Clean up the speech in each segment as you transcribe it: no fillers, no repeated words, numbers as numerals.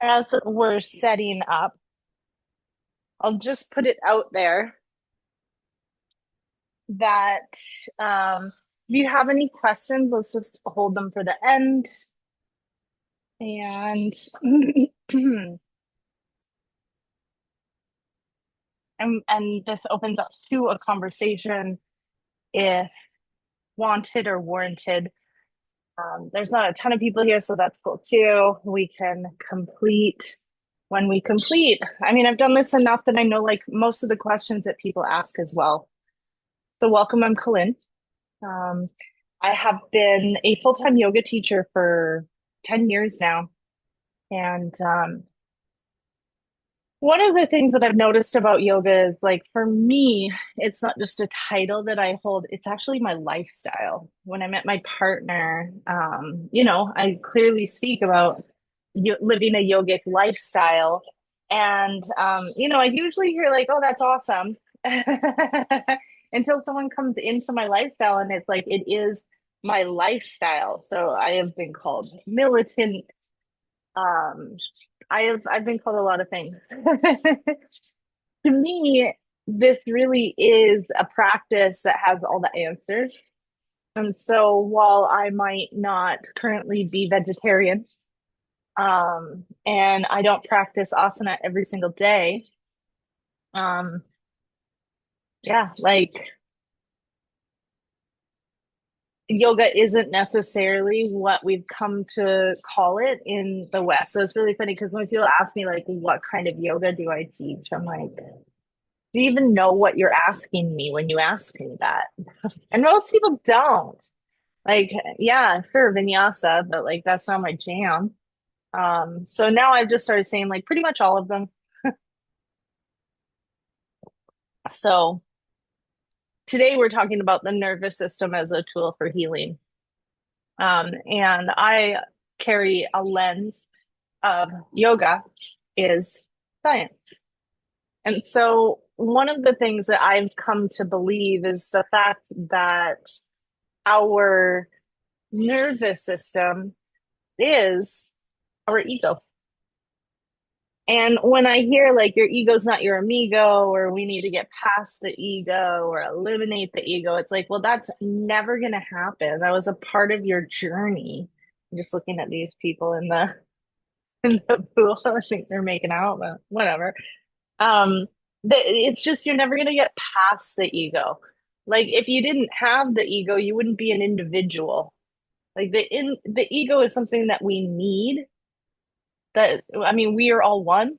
as we're setting up, I'll just put it out there that if you have any questions, let's just hold them for the end. And and this opens up to a conversation if wanted or warranted. There's not a ton of people here, so that's cool too. We can complete when we complete. I mean, I've done this enough that I know like most of the questions that people ask as well. So welcome, I'm Colynn. Um, I have been a full-time yoga teacher for 10 years now. And one of the things that I've noticed about yoga is like for me, it's not just a title that I hold, it's actually my lifestyle. When I met my partner, I clearly speak about living a yogic lifestyle. And, I usually hear like, oh, that's awesome. Until someone comes into my lifestyle and it's like, it is my lifestyle. So I have been called militant. Um, I've been called a lot of things. To me, this really is a practice that has all the answers. And so while I might not currently be vegetarian, and I don't practice asana every single day, um, yeah, like yoga isn't necessarily what we've come to call it in the West. So it's really funny because when people ask me like, what kind of yoga do I teach? I'm like, do you even know what you're asking me when you ask me that? And most people don't. Like, yeah, sure, vinyasa, but like that's not my jam. So now I've just started saying like pretty much all of them. So today we're talking about the nervous system as a tool for healing. And I carry a lens of yoga is science. And so one of the things that I've come to believe is the fact that our nervous system is our ego. And when I hear like your ego's not your amigo, or we need to get past the ego or eliminate the ego, it's like, well, that's never going to happen. That was a part of your journey. I'm just looking at these people in the in the pool. I think they're making out, but whatever. Um, it's just you're never going to get past the ego. Like if you didn't have the ego, you wouldn't be an individual. Like the ego is something that we need. That I mean, we are all one.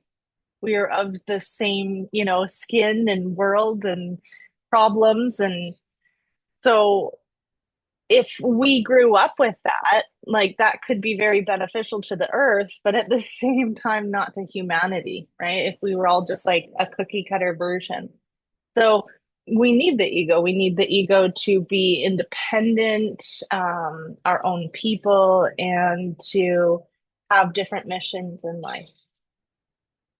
We are of the same, skin and world and problems. And so if we grew up with that, like that could be very beneficial to the earth, but at the same time, not to humanity, right? If we were all just like a cookie cutter version. So we need the ego. We need the ego to be independent, our own people, and to have different missions in life.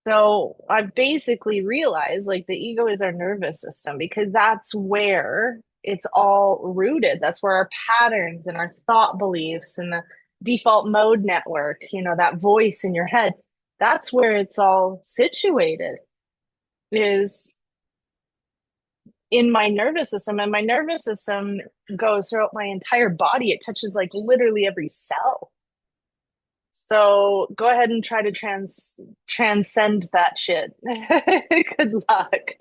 So I've basically realized like the ego is our nervous system because that's where it's all rooted. That's where our patterns and our thought beliefs and the default mode network, that voice in your head, that's where it's all situated, is in my nervous system. And my nervous system goes throughout my entire body. It touches like literally every cell. So go ahead and try to transcend that shit. Good luck.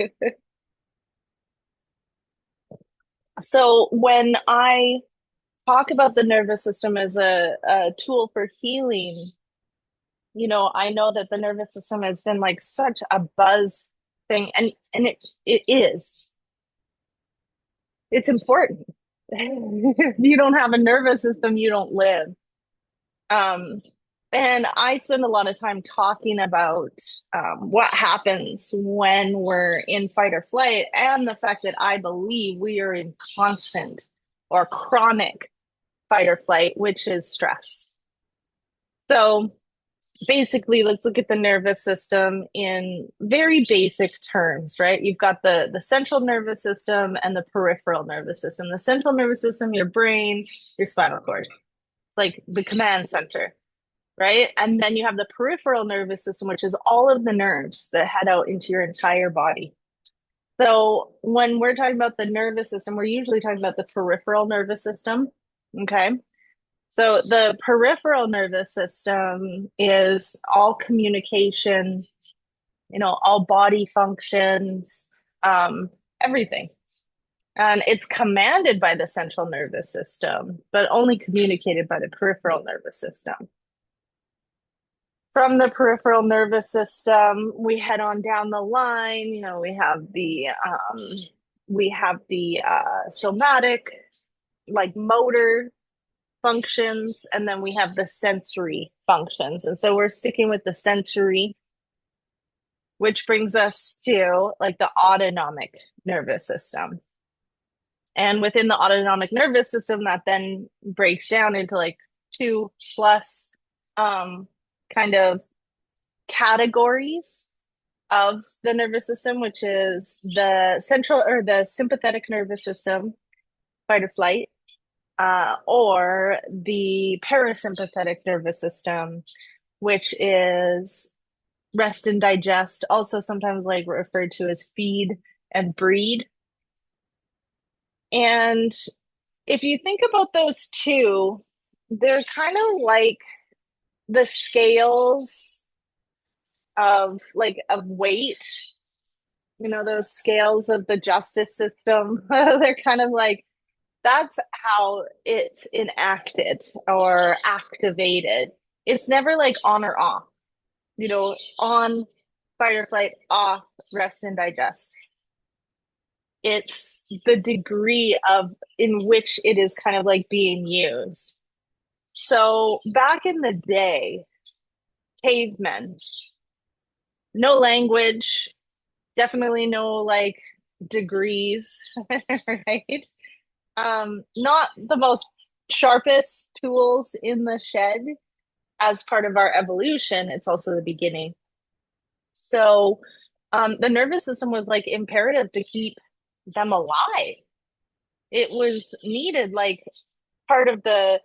So when I talk about the nervous system as a tool for healing, I know that the nervous system has been like such a buzz thing, and it is. It's important. If you don't have a nervous system, you don't live. Um, and I spend a lot of time talking about what happens when we're in fight or flight, and the fact that I believe we are in constant or chronic fight or flight, which is stress. So basically, let's look at the nervous system in very basic terms, right? You've got the central nervous system and the peripheral nervous system. The central nervous system, your brain, your spinal cord. It's like the command center. right? And then you have the peripheral nervous system, which is all of the nerves that head out into your entire body. So when we're talking about the nervous system, we're usually talking about the peripheral nervous system. Okay. So the peripheral nervous system is all communication, all body functions, um, everything. And it's commanded by the central nervous system, but only communicated by the peripheral nervous system. From the peripheral nervous system, we head on down the line. We have the somatic, like motor functions, and then we have the sensory functions. And so we're sticking with the sensory, which brings us to like the autonomic nervous system. And within the autonomic nervous system, that then breaks down into like two plus kind of categories of the nervous system, which is the central or the sympathetic nervous system, fight or flight, or the parasympathetic nervous system, which is rest and digest, also sometimes like referred to as feed and breed. And if you think about those two, they're kind of like the scales of weight, those scales of the justice system. They're kind of like that's how it's enacted or activated. It's never like on or off, on fight or flight, off rest and digest. It's the degree of in which it is kind of like being used. So back in the day, cavemen, no language, definitely no like degrees, right? Not the most sharpest tools in the shed as part of our evolution. It's also the beginning. So the nervous system was like imperative to keep them alive. It was needed, like part of the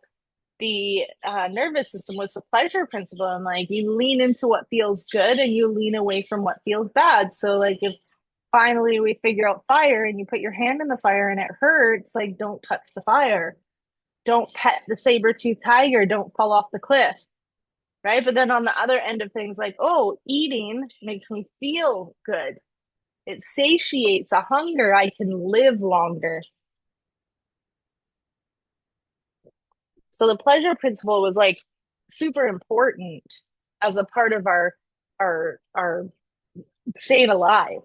nervous system was the pleasure principle, and like you lean into what feels good and you lean away from what feels bad. So like if finally we figure out fire and you put your hand in the fire and it hurts, like don't touch the fire, don't pet the saber-toothed tiger, don't fall off the cliff, right? But then on the other end of things, like, oh, eating makes me feel good, it satiates a hunger, I can live longer. So the pleasure principle was like super important as a part of our staying alive.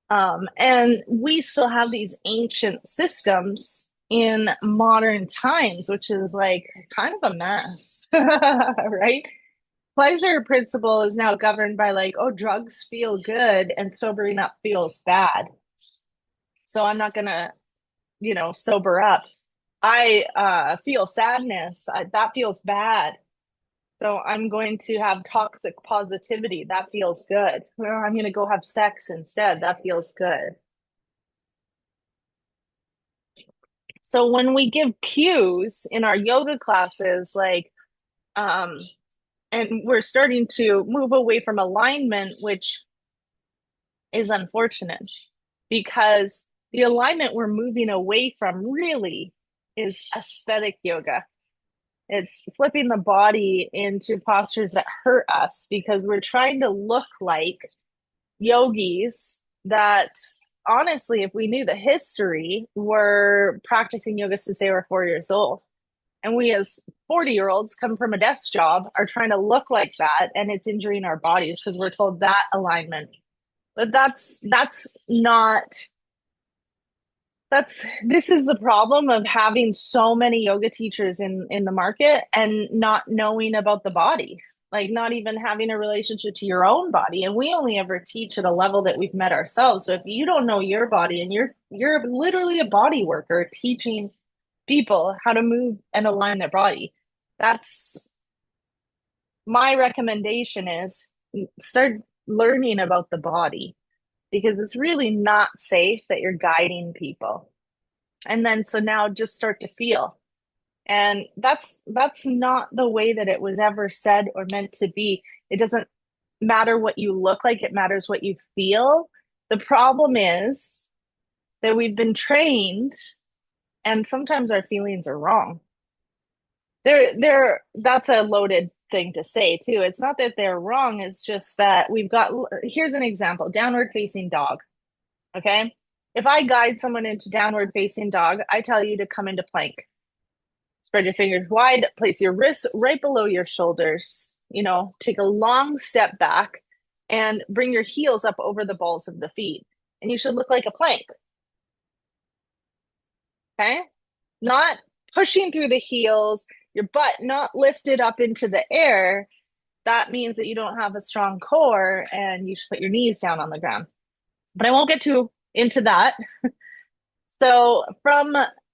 And we still have these ancient systems in modern times, which is like kind of a mess, right? Pleasure principle is now governed by like, oh, drugs feel good and sobering up feels bad. So I'm not gonna, sober up. I feel sadness. That feels bad. So I'm going to have toxic positivity. That feels good. Or I'm going to go have sex instead. That feels good. So when we give cues in our yoga classes, like, and we're starting to move away from alignment, which is unfortunate because the alignment we're moving away from really is aesthetic yoga. It's flipping the body into postures that hurt us because we're trying to look like yogis that honestly, if we knew the history, were practicing yoga since they were 4 years old. And we as 40-year-olds come from a desk job are trying to look like that and it's injuring our bodies because we're told that alignment. But that's not that's this is the problem of having so many yoga teachers in the market and not knowing about the body, like not even having a relationship to your own body. And we only ever teach at a level that we've met ourselves. So if you don't know your body and you're literally a body worker teaching people how to move and align their body, that's my recommendation is start learning about the body because it's really not safe that you're guiding people. And then so now just start to feel. And that's not the way that it was ever said or meant to be. It doesn't matter what you look like, it matters what you feel. The problem is that we've been trained and sometimes our feelings are wrong. That's a loaded thing to say too. It's not that they're wrong, it's just that we've got, here's an example, downward facing dog. Okay. If I guide someone into downward facing dog, I tell you to come into plank. Spread your fingers wide, place your wrists right below your shoulders, take a long step back and bring your heels up over the balls of the feet. And you should look like a plank. Okay. Not pushing through the heels, your butt not lifted up into the air. That means that you don't have a strong core and you should put your knees down on the ground. But I won't get too into that. So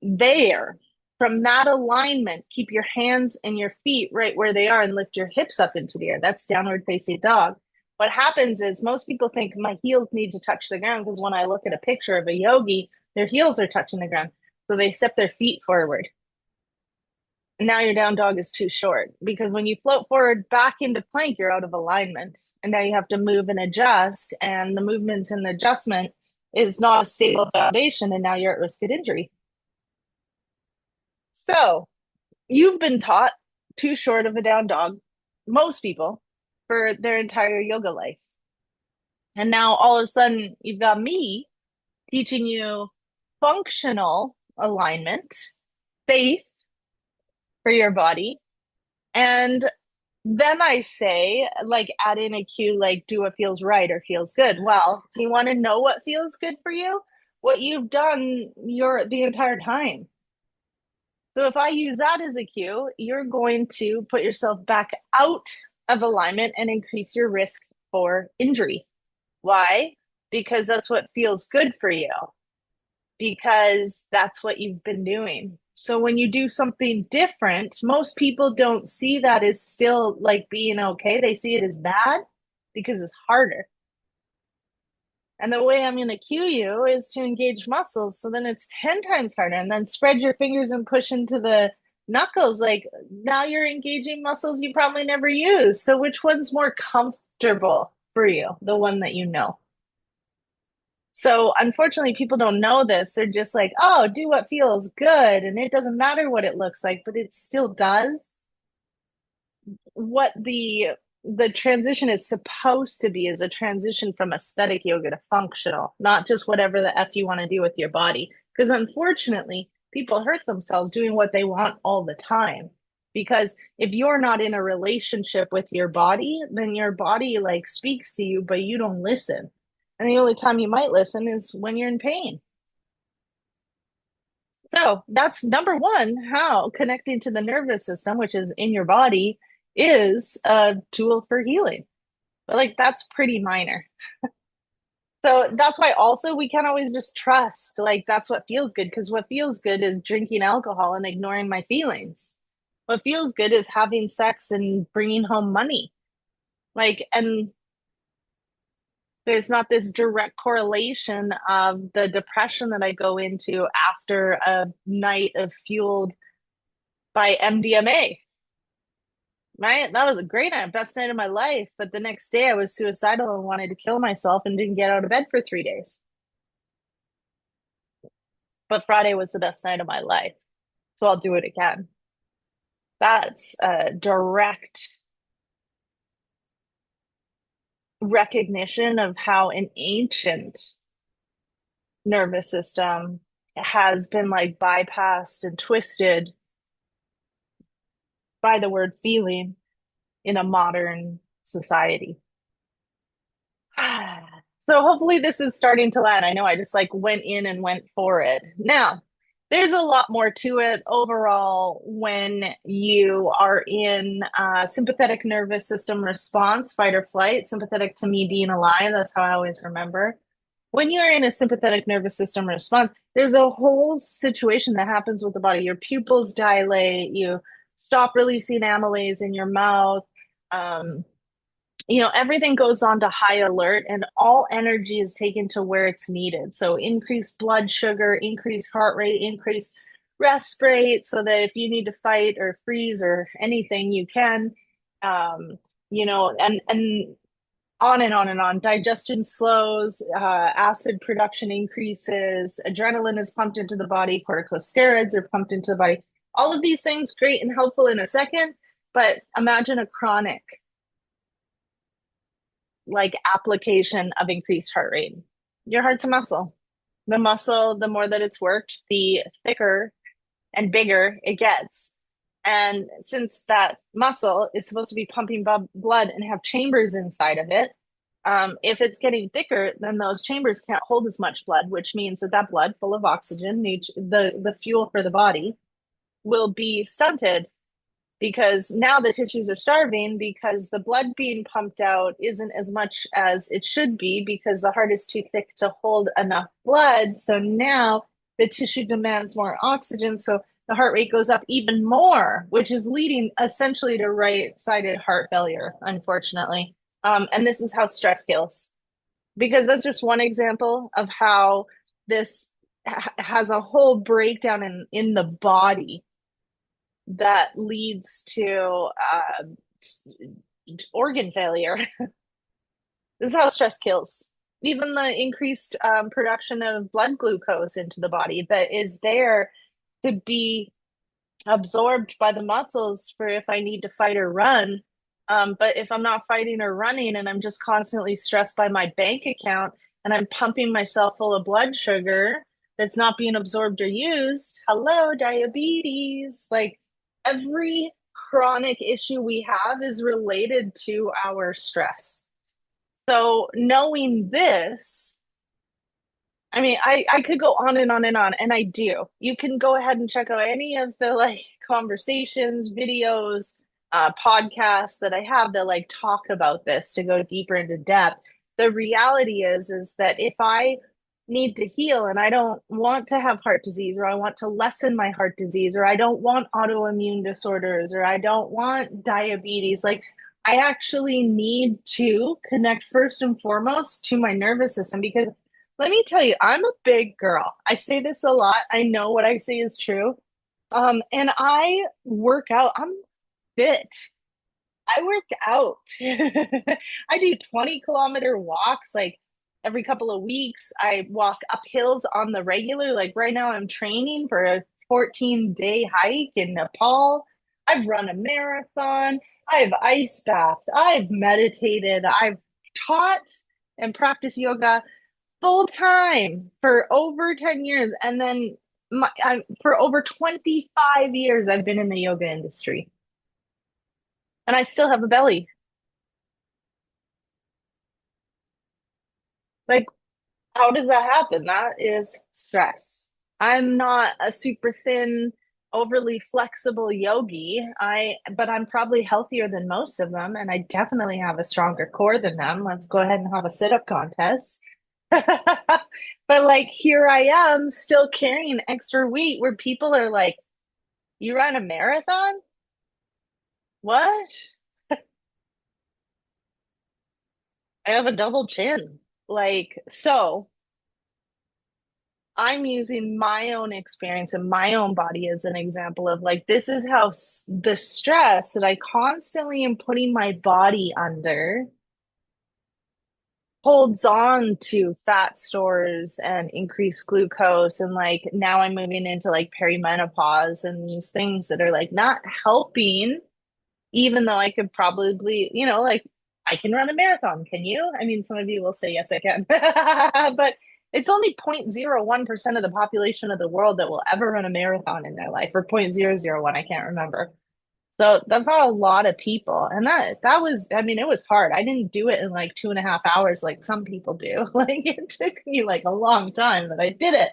there, from that alignment, keep your hands and your feet right where they are and lift your hips up into the air. That's downward facing dog. What happens is most people think my heels need to touch the ground because when I look at a picture of a yogi, their heels are touching the ground. So they step their feet forward. And now your down dog is too short because when you float forward back into plank, you're out of alignment. And now you have to move and adjust. And the movement and the adjustment is not a stable foundation. And now you're at risk of injury. So you've been taught too short of a down dog, most people, for their entire yoga life. And now all of a sudden you've got me teaching you functional alignment, safe for your body. And then I say, like, add in a cue, like, do what feels right or feels good. Well, do you want to know what feels good for you? What you've done the entire time. So if I use that as a cue, you're going to put yourself back out of alignment and increase your risk for injury. Why? Because that's what feels good for you, because that's what you've been doing. So when you do something different, most people don't see that as still like being okay. They see it as bad because it's harder. And the way I'm going to cue you is to engage muscles. So then it's 10 times harder. And then spread your fingers and push into the knuckles. Like now you're engaging muscles you probably never use. So which one's more comfortable for you? The one that you know. So unfortunately, people don't know this. They're just like, oh, do what feels good. And it doesn't matter what it looks like, but it still does. What the transition is supposed to be is a transition from aesthetic yoga to functional, not just whatever the F you want to do with your body. Because unfortunately, people hurt themselves doing what they want all the time. Because if you're not in a relationship with your body, then your body like speaks to you, but you don't listen. And the only time you might listen is when you're in pain. So that's number one, how connecting to the nervous system, which is in your body, is a tool for healing. But like that's pretty minor. So that's why also we can't always just trust like that's what feels good because what feels good is drinking alcohol and ignoring my feelings. What feels good is having sex and bringing home money. Like, and there's not this direct correlation of the depression that I go into after a night of fueled by MDMA. Right? That was a great night, best night of my life. But the next day I was suicidal and wanted to kill myself and didn't get out of bed for 3 days. But Friday was the best night of my life. So I'll do it again. That's a direct recognition of how an ancient nervous system has been like bypassed and twisted by the word feeling in a modern society. So hopefully this is starting to land. I know I just like went in and went for it. Now, there's a lot more to it overall when you are in sympathetic nervous system response, fight or flight, sympathetic to me being alive. That's how I always remember. When you're in a sympathetic nervous system response, there's a whole situation that happens with the body. Your pupils dilate, you stop releasing amylase in your mouth. Um, everything goes on to high alert and all energy is taken to where it's needed. So increased blood sugar, increased heart rate, increased respirate so that if you need to fight or freeze or anything, you can. Um, and on and on and on. Digestion slows, acid production increases, adrenaline is pumped into the body, corticosteroids are pumped into the body. All of these things great and helpful in a second, but imagine a chronic like application of increased heart rate. Your heart's a muscle. The muscle, the more that it's worked, the thicker and bigger it gets. And since that muscle is supposed to be pumping blood and have chambers inside of it, if it's getting thicker, then those chambers can't hold as much blood, which means that that blood, full of oxygen, the fuel for the body, will be stunted because now the tissues are starving because the blood being pumped out isn't as much as it should be because the heart is too thick to hold enough blood. So now the tissue demands more oxygen. So the heart rate goes up even more, which is leading essentially to right-sided heart failure, unfortunately. And this is how stress kills, because that's just one example of how this has a whole breakdown in the body that leads to organ failure. This is how stress kills. Even the increased production of blood glucose into the body that is there to be absorbed by the muscles for if I need to fight or run. But if I'm not fighting or running and I'm just constantly stressed by my bank account and I'm pumping myself full of blood sugar that's not being absorbed or used, hello, diabetes. Like every chronic issue we have is related to our stress. So knowing this, I mean, I could go on and on and on, and I do. You can go ahead and check out any of the like conversations, videos, podcasts that I have that like talk about this to go deeper into depth. The reality is that if I need to heal and I don't want to have heart disease, or I want to lessen my heart disease, or I don't want autoimmune disorders, or I don't want diabetes, like I actually need to connect first and foremost to my nervous system because let me tell you, I'm a big girl. I say this a lot. I know what I say is true. And I work out. I'm fit. I work out. I do 20-kilometer walks like every couple of weeks. I walk up hills on the regular. Like right now, I'm training for a 14-day hike in Nepal. I've run a marathon. I've ice bathed. I've meditated. I've taught and practiced yoga full time for over 10 years. And then for over 25 years, I've been in the yoga industry and I still have a belly. Like, how does that happen? That is stress. I'm not a super thin, overly flexible yogi. But I'm probably healthier than most of them, and I definitely have a stronger core than them. Let's go ahead and have a sit-up contest. But like here I am still carrying extra weight where people are like, you ran a marathon? What? I have a double chin. Like, so I'm using my own experience and my own body as an example of like, this is how the stress that I constantly am putting my body under holds on to fat stores and increased glucose. And like now I'm moving into like perimenopause and these things that are like not helping, even though I could probably, like I can run a marathon. Can you? I mean, some of you will say, yes, I can. But it's only 0.01% of the population of the world that will ever run a marathon in their life, or 0.001, I can't remember. So that's not a lot of people. And that was, I mean, it was hard. I didn't do it in like 2.5 hours like some people do. Like it took me like a long time, but I did it.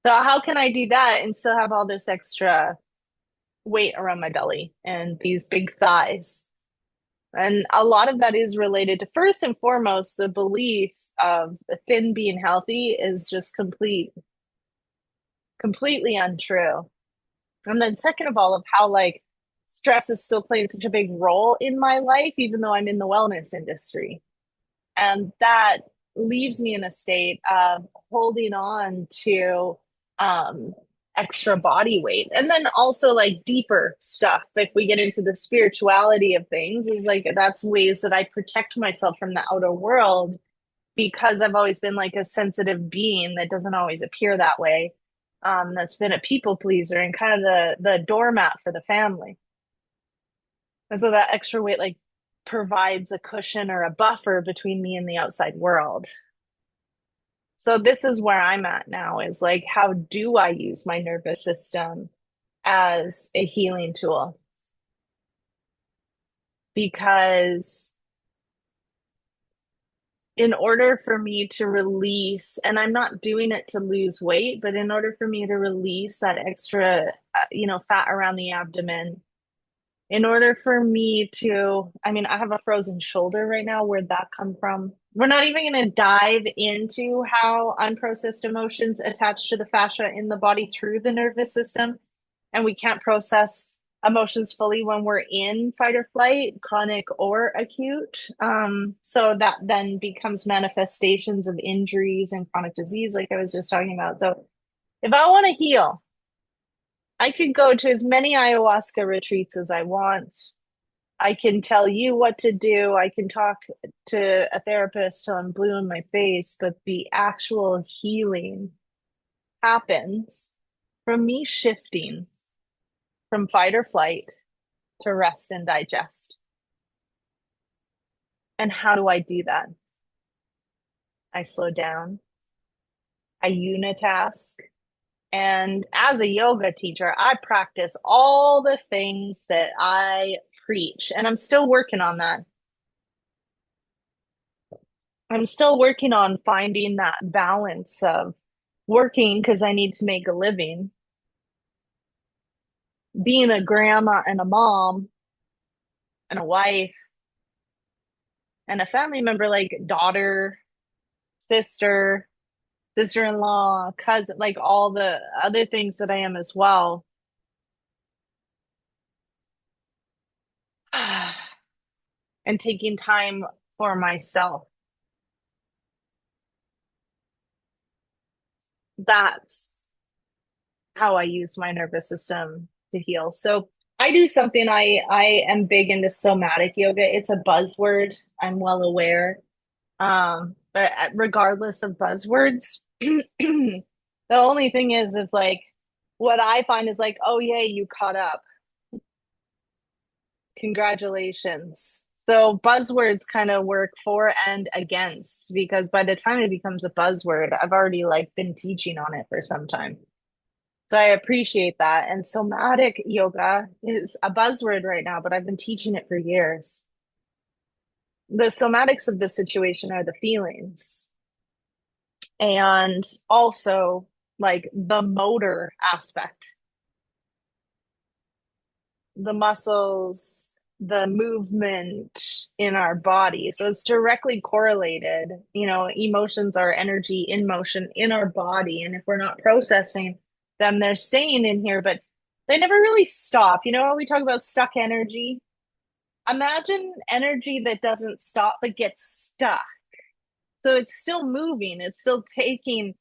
So how can I do that and still have all this extra weight around my belly and these big thighs? And a lot of that is related to first and foremost, the belief of thin being healthy is just completely untrue. And then second of all, of how like stress is still playing such a big role in my life, even though I'm in the wellness industry. And that leaves me in a state of holding on to um, extra body weight. And then also like deeper stuff. If we get into the spirituality of things, is like that's ways that I protect myself from the outer world because I've always been like a sensitive being that doesn't always appear that way. That's been a people pleaser and kind of the doormat for the family. And so that extra weight like provides a cushion or a buffer between me and the outside world. So this is where I'm at now is like, how do I use my nervous system as a healing tool? Because in order for me to release, and I'm not doing it to lose weight, but in order for me to release that extra, fat around the abdomen, in order for me to, I mean, I have a frozen shoulder right now. Where'd that come from? We're not even going to dive into how unprocessed emotions attach to the fascia in the body through the nervous system. And we can't process emotions fully when we're in fight or flight, chronic or acute. So that then becomes manifestations of injuries and chronic disease, like I was just talking about. So if I want to heal, I could go to as many ayahuasca retreats as I want. I can tell you what to do. I can talk to a therapist till I'm blue in my face, but the actual healing happens from me shifting from fight or flight to rest and digest. And how do I do that? I slow down, I unitask. And as a yoga teacher, I practice all the things that I preach. And I'm still working on that. I'm still working on finding that balance of working because I need to make a living, being a grandma and a mom and a wife and a family member, like daughter, sister, sister-in-law, cousin, like all the other things that I am as well. And taking time for myself. That's how I use my nervous system to heal. So I do something I am big into somatic yoga. It's a buzzword. I'm well aware. But regardless of buzzwords, the only thing is like what I find is like, oh yay, you caught up. Congratulations. So buzzwords kind of work for and against because by the time it becomes a buzzword, I've already like been teaching on it for some time. So I appreciate that. And somatic yoga is a buzzword right now, but I've been teaching it for years. The somatics of the situation are the feelings and also like the motor aspect, the muscles, the movement in our body. So it's directly correlated. Emotions are energy in motion in our body. And if we're not processing them, they're staying in here, but they never really stop. We talk about stuck energy. Imagine energy that doesn't stop but gets stuck. So it's still moving, it's still taking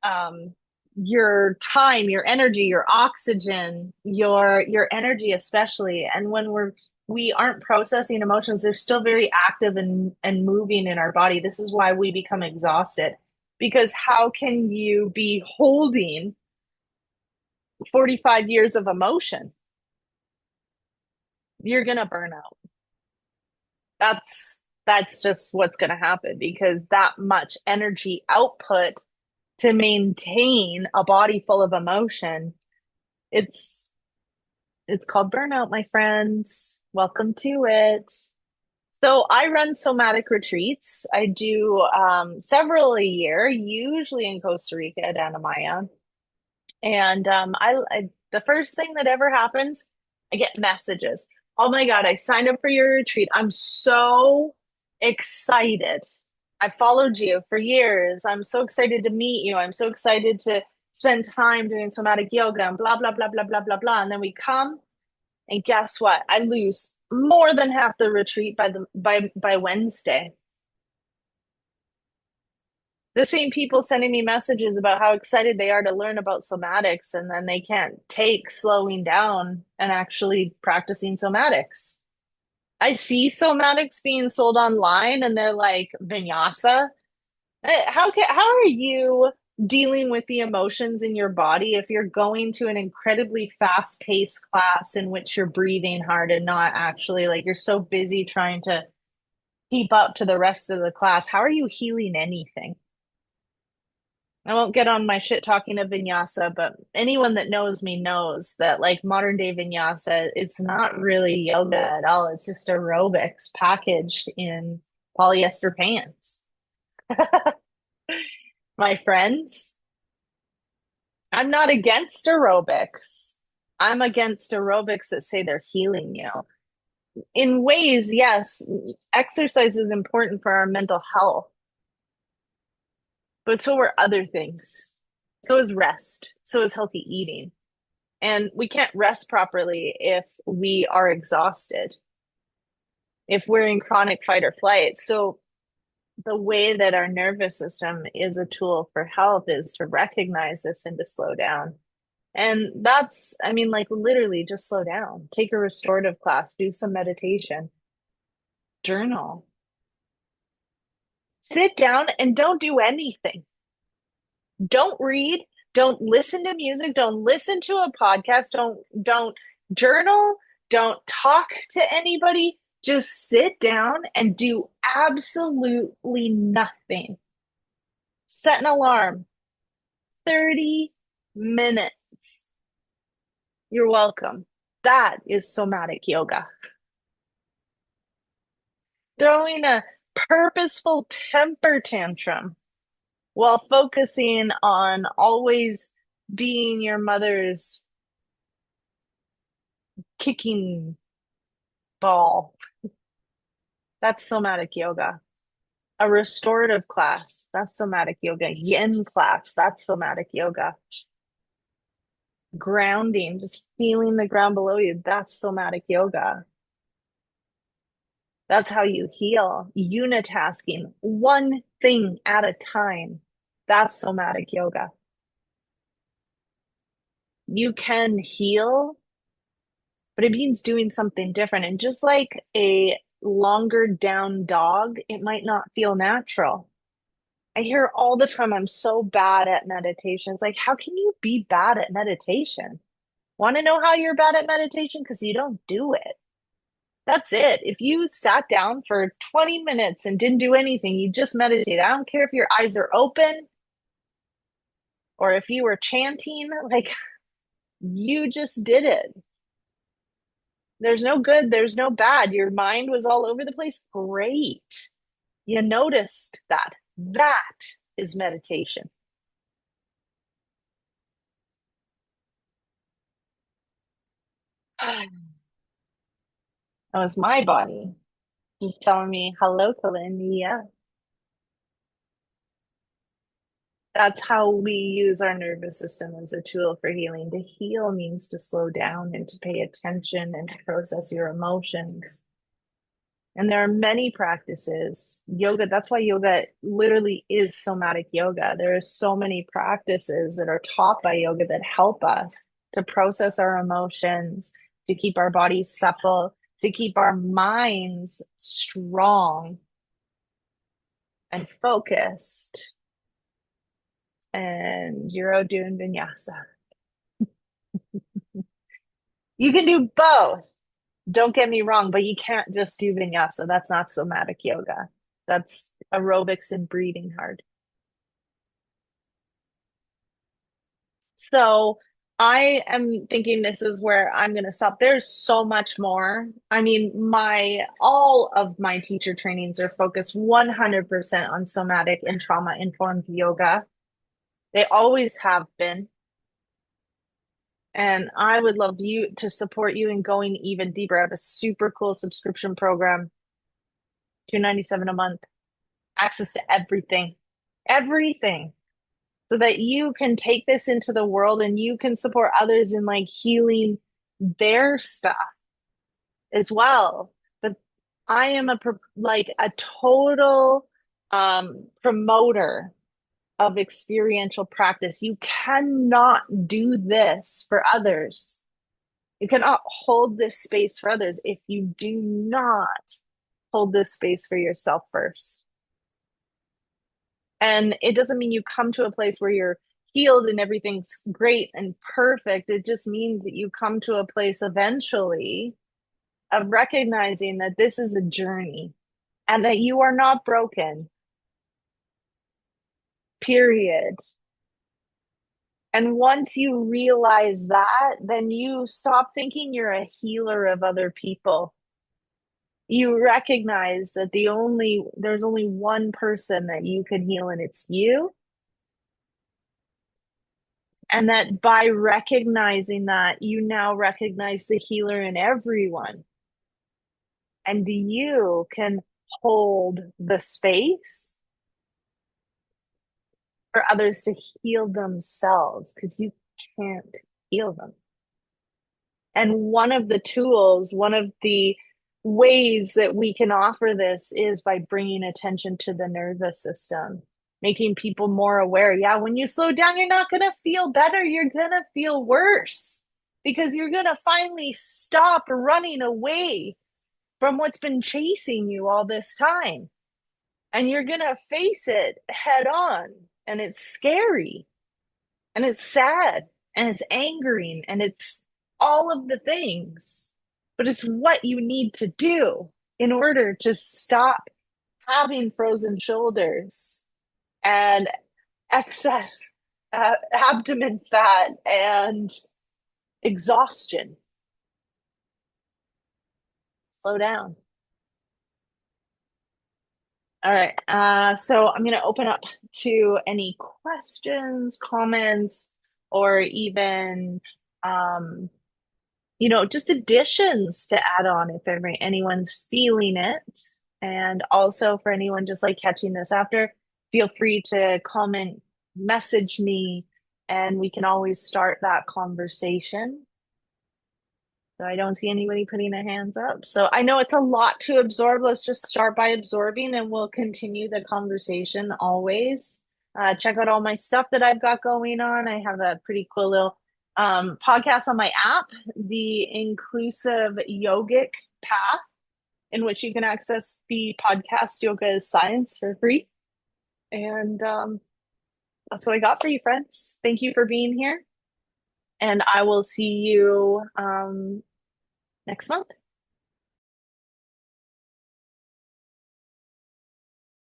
um, your time, your energy, your oxygen, your energy especially. And when we aren't processing emotions, they're still very active and moving in our body. This is why we become exhausted. Because how can you be holding 45 years of emotion? You're gonna burn out. That's just what's gonna happen because that much energy output to maintain a body full of emotion, it's it's called burnout, my friends. Welcome to it. So I run somatic retreats. I do several a year, usually in Costa Rica at Anamaya. And the first thing that ever happens, I get messages. Oh my God, I signed up for your retreat. I'm so excited. I followed you for years. I'm so excited to meet you. I'm so excited to spend time doing somatic yoga and blah, blah, blah, blah, blah, blah, blah. And then we come and guess what? I lose more than half the retreat by Wednesday. The same people sending me messages about how excited they are to learn about somatics, and then they can't take slowing down and actually practicing somatics. I see somatics being sold online and they're like vinyasa. How are you dealing with the emotions in your body if you're going to an incredibly fast-paced class in which you're breathing hard and not actually like you're so busy trying to keep up to the rest of the class? How are you healing anything? I won't get on my shit talking of vinyasa, but anyone that knows me knows that like modern day vinyasa, it's not really yoga at all. It's just aerobics packaged in polyester pants. My friends, I'm not against aerobics. I'm against aerobics that say they're healing you. In ways, yes, exercise is important for our mental health, but so are other things. So is rest. So is healthy eating. And we can't rest properly if we are exhausted, if we're in chronic fight or flight. So, the way that our nervous system is a tool for health is to recognize this and to slow down. And that's, I mean, like literally just slow down, take a restorative class, do some meditation, journal, sit down and don't do anything. Don't read, don't listen to music, don't listen to a podcast, don't journal, don't talk to anybody. Just sit down and do absolutely nothing. Set an alarm, 30 minutes. You're welcome. That is somatic yoga. Throwing a purposeful temper tantrum while focusing on always being your mother's kicking ball. That's somatic yoga. A restorative class, that's somatic yoga. Yin class, that's somatic yoga. Grounding, just feeling the ground below you, that's somatic yoga. That's how you heal. Unitasking, one thing at a time, that's somatic yoga. You can heal, but it means doing something different. And just like a longer down dog, it might not feel natural. I hear all the time, I'm so bad at meditation. It's like, how can you be bad at meditation? Want to know how you're bad at meditation? Because you don't do it. That's it. If you sat down for 20 minutes and didn't do anything, you just meditate. I don't care if your eyes are open or if you were chanting, like you just did it. There's no good, there's no bad. Your mind was all over the place. Great. You noticed that. That is meditation. That was my body just telling me, hello, Colynn. Yeah. That's how we use our nervous system as a tool for healing. To heal means to slow down and to pay attention and to process your emotions. And there are many practices. Yoga, that's why yoga literally is somatic yoga. There are so many practices that are taught by yoga that help us to process our emotions, to keep our bodies supple, to keep our minds strong and focused. And you're out doing vinyasa. You can do both. Don't get me wrong, but you can't just do vinyasa. That's not somatic yoga. That's aerobics and breathing hard. So I am thinking this is where I'm going to stop. There's so much more. I mean, my all of my teacher trainings are focused 100% on somatic and trauma informed yoga. They always have been. And I would love you to support you in going even deeper. I have a super cool subscription program, 297 a month, access to everything, everything, so that you can take this into the world and you can support others in like healing their stuff as well. But I am like a total promoter of experiential practice. You cannot do this for others. You cannot hold this space for others if you do not hold this space for yourself first. And it doesn't mean you come to a place where you're healed and everything's great and perfect. It just means that you come to a place eventually of recognizing that this is a journey and that you are not broken, period. And once you realize that, then you stop thinking you're a healer of other people. You recognize that there's only one person that you can heal, and it's you. And that by recognizing that, you now recognize the healer in everyone. And you can hold the space for others to heal themselves because you can't heal them. And one of the tools, one of the ways that we can offer this is by bringing attention to the nervous system, making people more aware. Yeah, when you slow down, you're not going to feel better. You're going to feel worse because you're going to finally stop running away from what's been chasing you all this time. And you're going to face it head on. And it's scary and it's sad and it's angering and it's all of the things. But it's what you need to do in order to stop having frozen shoulders and excess abdomen fat and exhaustion. Slow down. All right. So I'm going to open up to any questions, comments, or even, um, just additions to add on if ever anyone's feeling it. And also for anyone just like catching this after, feel free to comment, message me, and we can always start that conversation. So I don't see anybody putting their hands up. So I know it's a lot to absorb. Let's just start by absorbing and we'll continue the conversation always. Check out all my stuff that I've got going on. I have a pretty cool little podcast on my app, the Inclusive Yogic Path, in which you can access the podcast Yoga is Science for free. And that's what I got for you, friends. Thank you for being here. And I will see you next month.